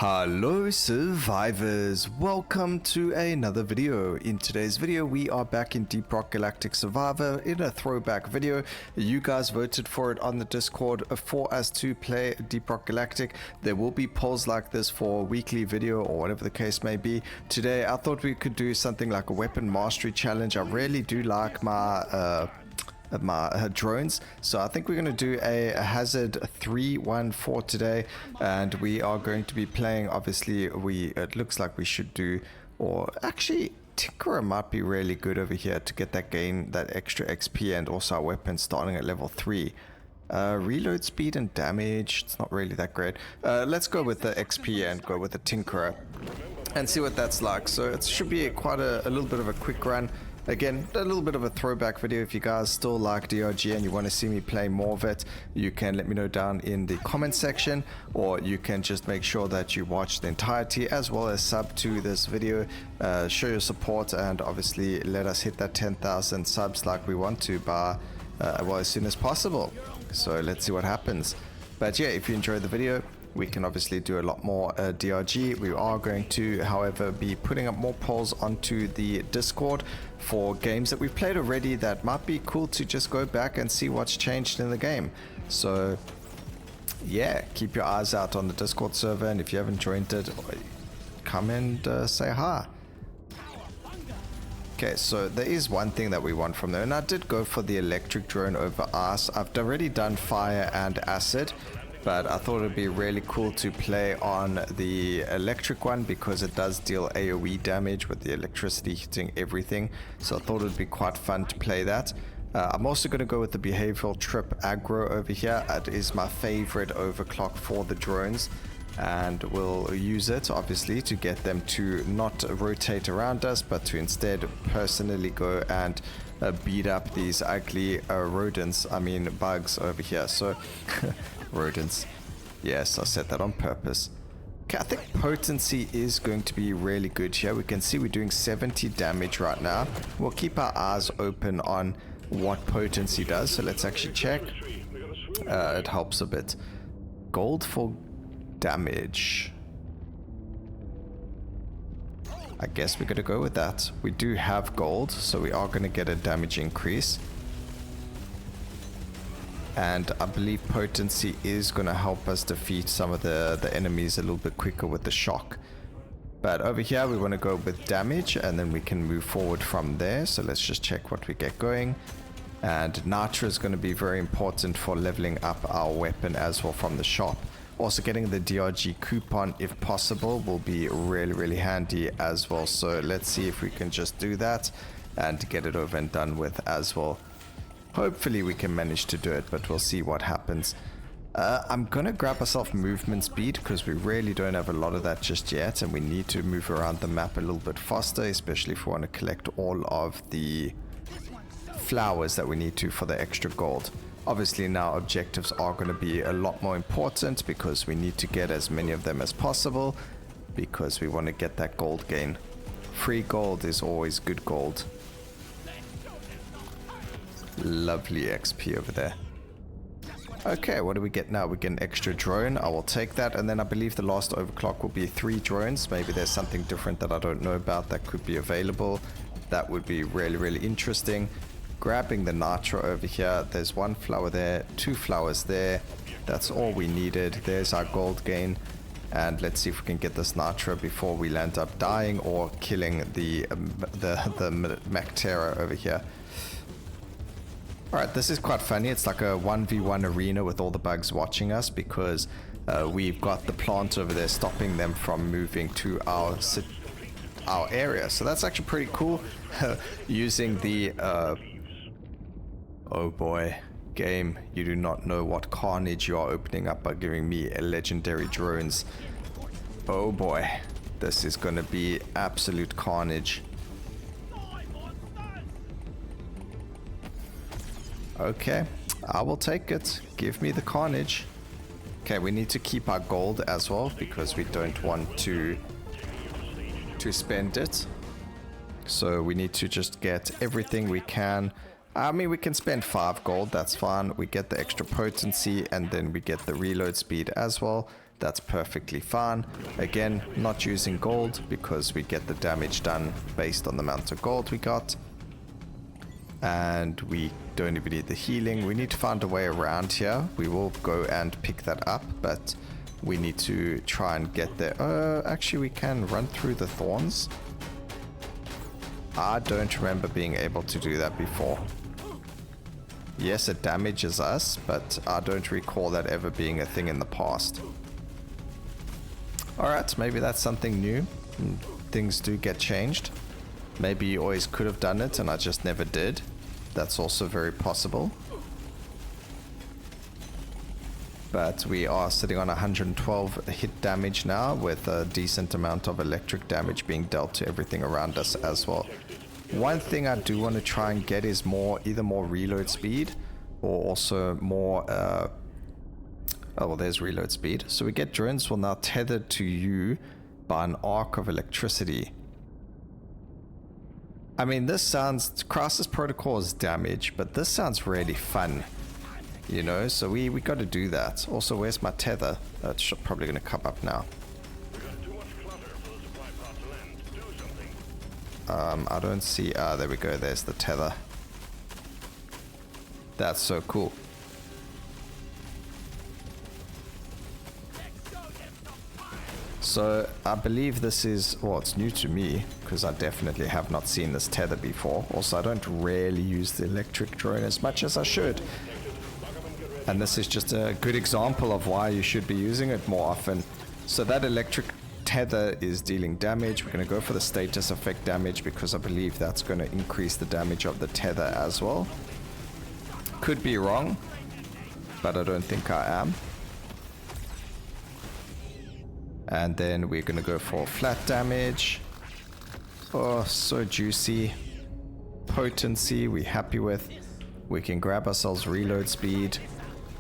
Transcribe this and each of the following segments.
Hello survivors, welcome to another video. In today's video we are back in Deep Rock Galactic Survivor in a throwback video. You guys voted for it on the Discord for us to play Deep Rock Galactic. There will be polls like this for a weekly video or whatever the case may be. Today I thought we could do something like a weapon mastery challenge. I really do like my drones, so I think we're going to do a hazard 314 today, and we are going to be playing, obviously it looks like we should do, or actually Tinkerer might be really good over here to get that extra XP, and also our weapon starting at level 3. Reload speed and damage, it's not really that great. Let's go with the XP and go with the Tinkerer and see what that's like. So it should be quite a little bit of a quick run. Again, a little bit of a throwback video. If you guys still like DRG and you want to see me play more of it, you can let me know down in the comment section, or you can just make sure that you watch the entirety as well as sub to this video. Show your support and obviously let us hit that 10,000 subs like we want to by as soon as possible. So let's see what happens. But yeah, if you enjoyed the video, we can obviously do a lot more DRG. We are going to, however, be putting up more polls onto the Discord for games that we've played already that might be cool to just go back and see what's changed in the game. So yeah, keep your eyes out on the Discord server, and if you haven't joined it, come and say hi. Okay, so there is one thing that we want from there, and I did go for the electric drone over ice. I've already done fire and acid, but I thought it'd be really cool to play on the electric one because it does deal AoE damage with the electricity hitting everything. So I thought it'd be quite fun to play that. I'm also going to go with the behavioral trip aggro over here. It is my favorite overclock for the drones, and we'll use it obviously to get them to not rotate around us, but to instead personally go and beat up these ugly bugs over here. So rodents, yes, I said that on purpose. Okay, I think potency is going to be really good here. We can see we're doing 70 damage right now. We'll keep our eyes open on what potency does, so let's actually check. It helps a bit. Gold for damage, I guess we're gonna go with that. We do have gold, so we are gonna get a damage increase. And I believe potency is going to help us defeat some of the enemies a little bit quicker with the shock. But over here we want to go with damage, and then we can move forward from there. So let's just check what we get going. And nitro is going to be very important for leveling up our weapon as well from the shop. Also getting the DRG coupon if possible will be really handy as well. So let's see if we can just do that and get it over and done with as well. Hopefully we can manage to do it, but we'll see what happens. I'm gonna grab myself movement speed because we really don't have a lot of that just yet, and we need to move around the map a little bit faster, especially if we want to collect all of the flowers that we need to for the extra gold. Obviously now objectives are going to be a lot more important because we need to get as many of them as possible because we want to get that gold gain. Free gold is always good gold. Lovely XP over there. Okay, what do we get now? We get an extra drone. I will take that, and then I believe the last overclock will be 3 drones. Maybe there's something different that I don't know about that could be available. That would be really interesting. Grabbing the nitro over here. There's 1 flower there, 2 flowers there. That's all we needed. There's our gold gain. And let's see if we can get this nitro before we land up dying or killing the Mactera over here. Alright, this is quite funny. It's like a 1v1 arena with all the bugs watching us because we've got the plant over there stopping them from moving to our area. So that's actually pretty cool. Using the oh boy, game, you do not know what carnage you are opening up by giving me a legendary drones. Oh boy, this is gonna be absolute carnage. Okay, I will take it. Give me the carnage. Okay, we need to keep our gold as well because we don't want to spend it. So we need to just get everything we can. I mean, we can spend 5 gold, that's fine. We get the extra potency, and then we get the reload speed as well. That's perfectly fine. Again, not using gold because we get the damage done based on the amount of gold we got. And we don't even need the healing. We need to find a way around here. We will go and pick that up, but we need to try and get there. Actually, we can run through the thorns. I don't remember being able to do that before. Yes, it damages us, but I don't recall that ever being a thing in the past. Alright, maybe that's something new. Things do get changed. Maybe you always could have done it and I just never did. That's also very possible. But we are sitting on 112 hit damage now, with a decent amount of electric damage being dealt to everything around us as well. One thing I do want to try and get is either more reload speed or also more oh well, there's reload speed. So we get drones will now tethered to you by an arc of electricity. I mean, this sounds, Crisis Protocol is damage, but this sounds really fun, you know, so we got to do that. Also, where's my tether? That's probably going to come up now. I don't see, there we go, there's the tether. That's so cool. So I believe this is, well, it's new to me because I definitely have not seen this tether before. Also, I don't rarely use the electric drone as much as I should. And this is just a good example of why you should be using it more often. So that electric tether is dealing damage. We're going to go for the status effect damage because I believe that's going to increase the damage of the tether as well. Could be wrong, but I don't think I am. And then we're going to go for flat damage. Oh, so juicy. Potency, we're happy with. We can grab ourselves reload speed.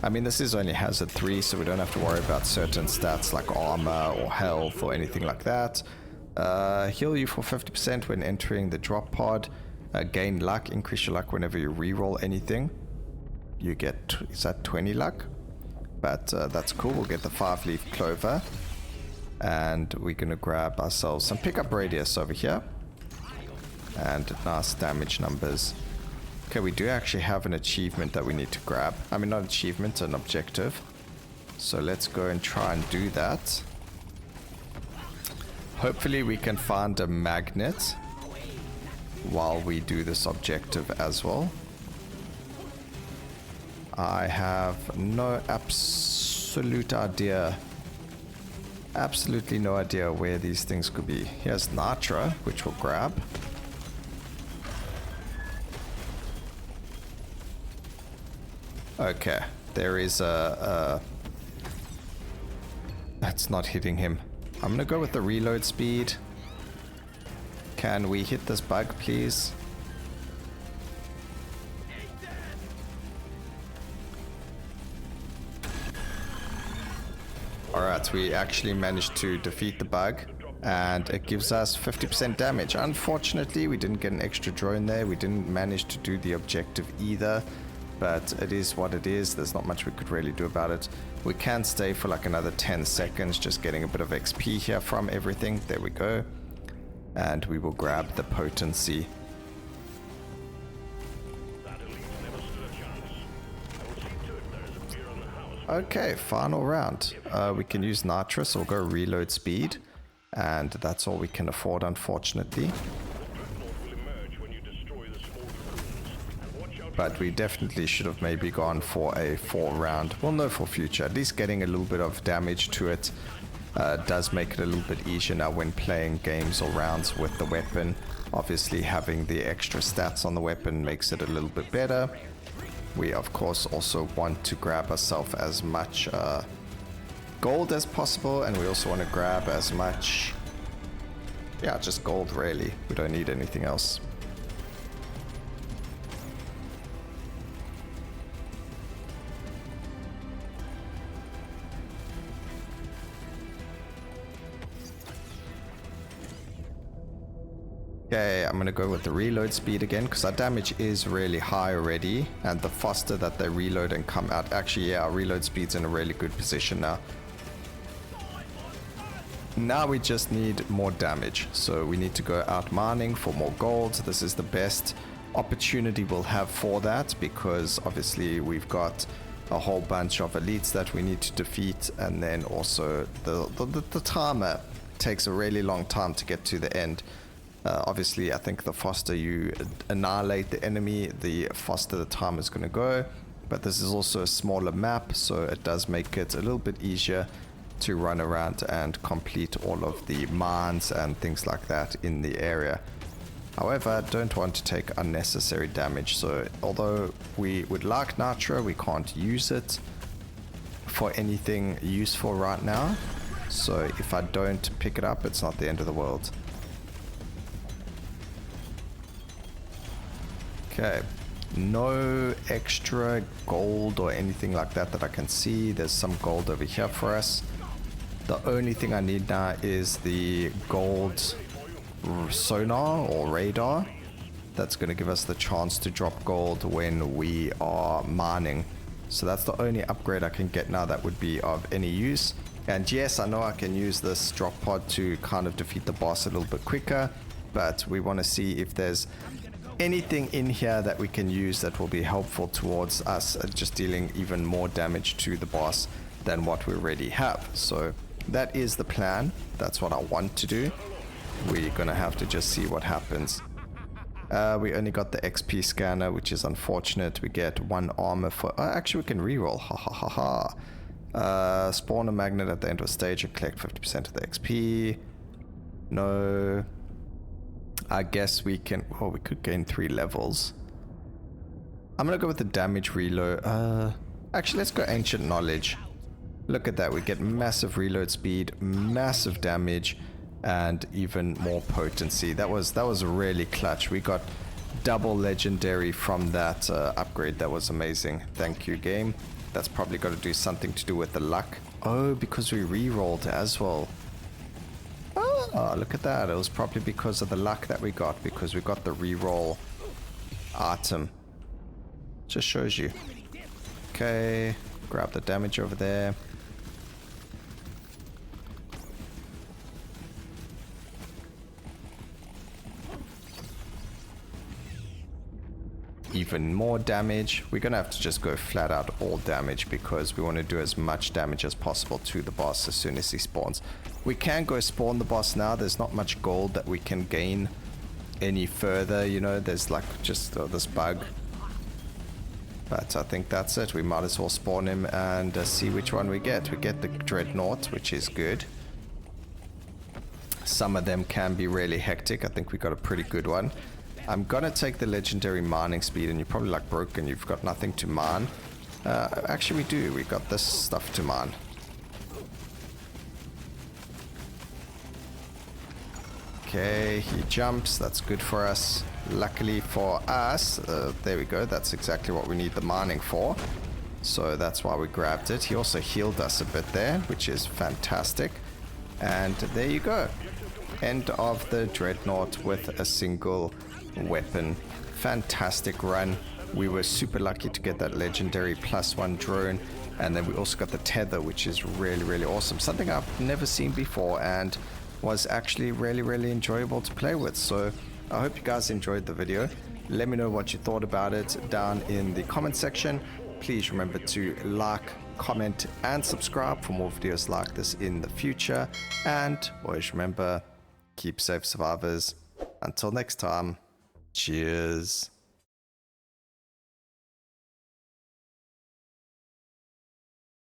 I mean, this is only hazard 3, so we don't have to worry about certain stats like armor or health or anything like that. Heal you for 50% when entering the drop pod. Gain luck, increase your luck whenever you reroll anything. You get, is that 20 luck? But that's cool, we'll get the 5-leaf clover. And we're going to grab ourselves some pickup radius over here. And nice damage numbers. Okay, we do actually have an achievement that we need to grab. I mean, not achievement, an objective. So let's go and try and do that. Hopefully we can find a magnet while we do this objective as well. I have no absolute idea. Absolutely no idea where these things could be. Here's Nitra, which we'll grab. Okay, there is a... That's not hitting him. I'm gonna go with the reload speed. Can we hit this bug, please? Alright, we actually managed to defeat the bug, and it gives us 50% damage. Unfortunately, we didn't get an extra drone there. We didn't manage to do the objective either, but it is what it is. There's not much we could really do about it. We can stay for like another 10 seconds, just getting a bit of XP here from everything. There we go. And we will grab the potency. Okay, final round. We can use nitrous or go reload speed, and that's all we can afford, unfortunately. But we definitely should have maybe gone for a 4-round. We'll know for future. At least getting a little bit of damage to it does make it a little bit easier now when playing games or rounds with the weapon. Obviously, having the extra stats on the weapon makes it a little bit better. We, of course, also want to grab ourselves as much gold as possible, and we also want to grab as much, yeah, just gold, really. We don't need anything else. Okay, I'm going to go with the reload speed again, because our damage is really high already, and the faster that they reload and come out, actually, yeah, our reload speed's in a really good position now. Now we just need more damage. So we need to go out mining for more gold. This is the best opportunity we'll have for that, because obviously we've got a whole bunch of elites that we need to defeat, and then also the timer takes a really long time to get to the end. Obviously, I think the faster you annihilate the enemy, the faster the time is going to go. But this is also a smaller map, so it does make it a little bit easier to run around and complete all of the mines and things like that in the area. However, I don't want to take unnecessary damage, so although we would like nitro, we can't use it for anything useful right now. So if I don't pick it up, it's not the end of the world. Okay, no extra gold or anything like that that I can see. There's some gold over here for us. The only thing I need now is the gold sonar or radar. That's going to give us the chance to drop gold when we are mining. So that's the only upgrade I can get now that would be of any use. And yes, I know I can use this drop pod to kind of defeat the boss a little bit quicker, but we want to see if there's anything in here that we can use that will be helpful towards us just dealing even more damage to the boss than what we already have. So that is the plan. That's what I want to do. We're gonna have to just see what happens. We only got the XP scanner, which is unfortunate. We get 1 armor for... actually, we can reroll. Ha ha ha ha. Spawn a magnet at the end of a stage and collect 50% of the XP. No. I guess we can... oh, we could gain 3 levels. I'm gonna go with the damage reload. Actually, let's go ancient knowledge. Look at that. We get massive reload speed, massive damage, and even more potency. That was really clutch. We got double legendary from that upgrade. That was amazing. Thank you, game. That's probably got to do something to do with the luck. Oh, because we re-rolled as well. Oh, look at that. It was probably because of the luck that we got, because we got the re-roll item. Just shows you. Okay, grab the damage over there. Even more damage. We're gonna have to just go flat out all damage, because we want to do as much damage as possible to the boss as soon as he spawns. We can go spawn the boss now. There's not much gold that we can gain any further, you know. There's like just this bug, but I think that's it. We might as well spawn him and see which one we get. We get the dreadnought, which is good. Some of them can be really hectic. I think we got a pretty good one. I'm gonna take the legendary mining speed, and you're probably like, broken, you've got nothing to mine. Actually we do. We got this stuff to mine. Okay, he jumps. That's good for us. Luckily for us, there we go. That's exactly what we need the mining for. So that's why we grabbed it. He also healed us a bit there, which is fantastic. And there you go. End of the dreadnought with a single weapon. Fantastic run. We were super lucky to get that legendary +1 drone, and then we also got the tether, which is really awesome. Something I've never seen before and was actually really enjoyable to play with. So I hope you guys enjoyed the video. Let me know what you thought about it down in the comment section. Please remember to like, comment and subscribe for more videos like this in the future, and always remember, keep safe, survivors. Until next time, cheers.